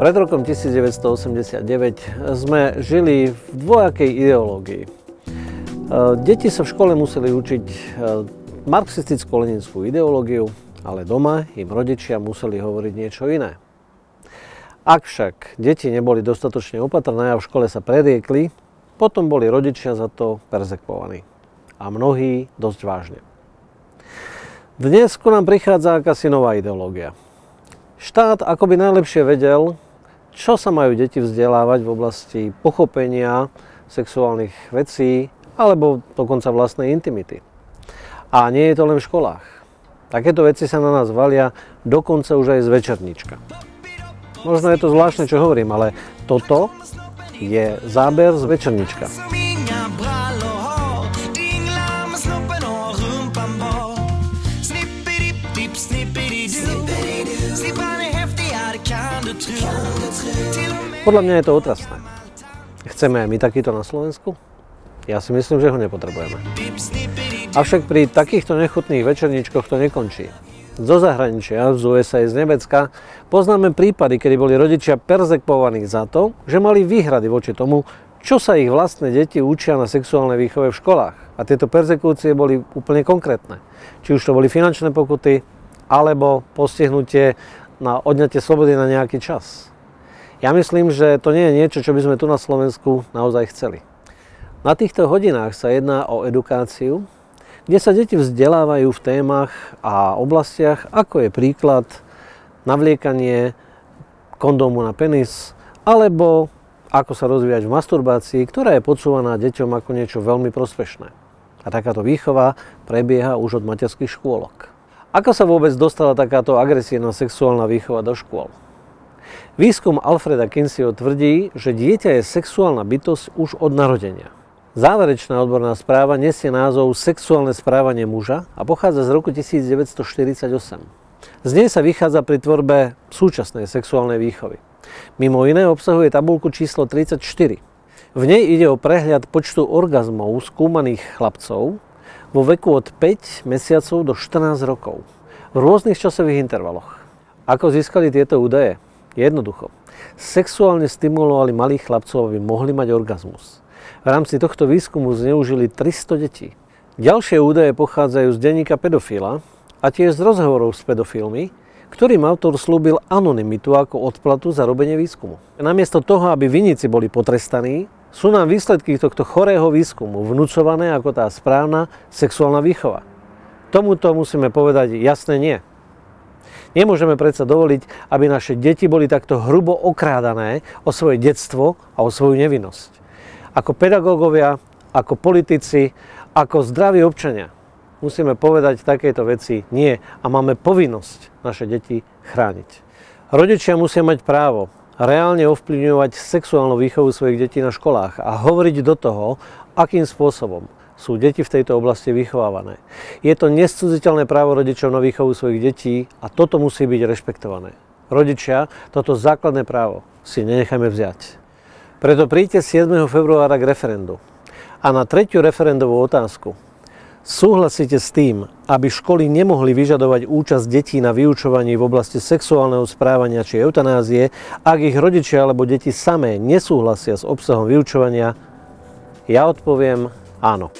Pred rokom 1989 sme žili v dvojakej ideológii. Deti sa v škole museli učiť marxisticko-leninskú ideológiu, ale doma im rodičia museli hovoriť niečo iné. Ak však deti neboli dostatočne opatrné a v škole sa preriekli, potom boli rodičia za to perzekvovaní. A mnohí dosť vážne. Dnes ku nám prichádza akási nová ideológia. Štát akoby najlepšie vedel, čo sa majú deti vzdelávať v oblasti pochopenia sexuálnych vecí alebo dokonca vlastnej intimity. A nie je to len v školách. Takéto veci sa na nás valia dokonca už aj z večerníčka. Možno je to zvláštne, čo hovorím, ale toto je záber z večerníčka. Podľa mňa je to otrasné. Chceme aj my takýto na Slovensku? Ja si myslím, že ho nepotrebujeme. Avšak pri takýchto nechutných večerníčkoch to nekončí. Zo zahraničia, z USA, z Nemecka poznáme prípady, kedy boli rodičia perzekvovaní za to, že mali výhrady voči tomu, čo sa ich vlastné deti učia na sexuálnej výchove v školách. A tieto perzekúcie boli úplne konkrétne. Či už to boli finančné pokuty, alebo postihnutie na odňatie slobody na nejaký čas. Ja myslím, že to nie je niečo, čo by sme tu na Slovensku naozaj chceli. Na týchto hodinách sa jedná o edukáciu, kde sa deti vzdelávajú v témach a oblastiach, ako je príklad navliekanie kondómu na penis, alebo ako sa rozvíjať v masturbácii, ktorá je podsúvaná deťom ako niečo veľmi prospešné. A takáto výchova prebieha už od materských škôlok. Ako sa vôbec dostala takáto agresívna sexuálna výchova do škôl? Výskum Alfreda Kinseyho tvrdí, že dieťa je sexuálna bytosť už od narodenia. Záverečná odborná správa nesie názov Sexuálne správanie muža a pochádza z roku 1948. Z nej sa vychádza pri tvorbe súčasnej sexuálnej výchovy. Mimo iné obsahuje tabuľku číslo 34. V nej ide o prehľad počtu orgazmov skúmaných chlapcov vo veku od 5 mesiacov do 14 rokov v rôznych časových intervaloch. Ako získali tieto údaje? Jednoducho. Sexuálne stimulovali malých chlapcov, aby mohli mať orgazmus. V rámci tohto výskumu zneužili 300 detí. Ďalšie údaje pochádzajú z denníka pedofila a tiež z rozhovorov s pedofilmi, ktorým autor slúbil anonymitu ako odplatu za robenie výskumu. Namiesto toho, aby vinníci boli potrestaní, sú nám výsledky tohto chorého výskumu vnúcované ako tá správna sexuálna výchova. Tomuto musíme povedať jasné nie. Nemôžeme predsa dovoliť, aby naše deti boli takto hrubo okrádané o svoje detstvo a o svoju nevinnosť. Ako pedagógovia, ako politici, ako zdraví občania musíme povedať takéto veci nie a máme povinnosť naše deti chrániť. Rodičia musia mať právo reálne ovplyvňovať sexuálnu výchovu svojich detí na školách a hovoriť do toho, akým spôsobom sú deti v tejto oblasti vychovávané. Je to nescudziteľné právo rodičov na výchovu svojich detí a toto musí byť rešpektované. Rodičia, toto základné právo si nenechajme vziať. Preto príďte 7. februára k referendu. A na tretiu referendovú otázku. Súhlasíte s tým, aby školy nemohli vyžadovať účasť detí na vyučovaní v oblasti sexuálneho správania či eutanázie, ak ich rodičia alebo deti samé nesúhlasia s obsahom vyučovania? Ja odpoviem áno.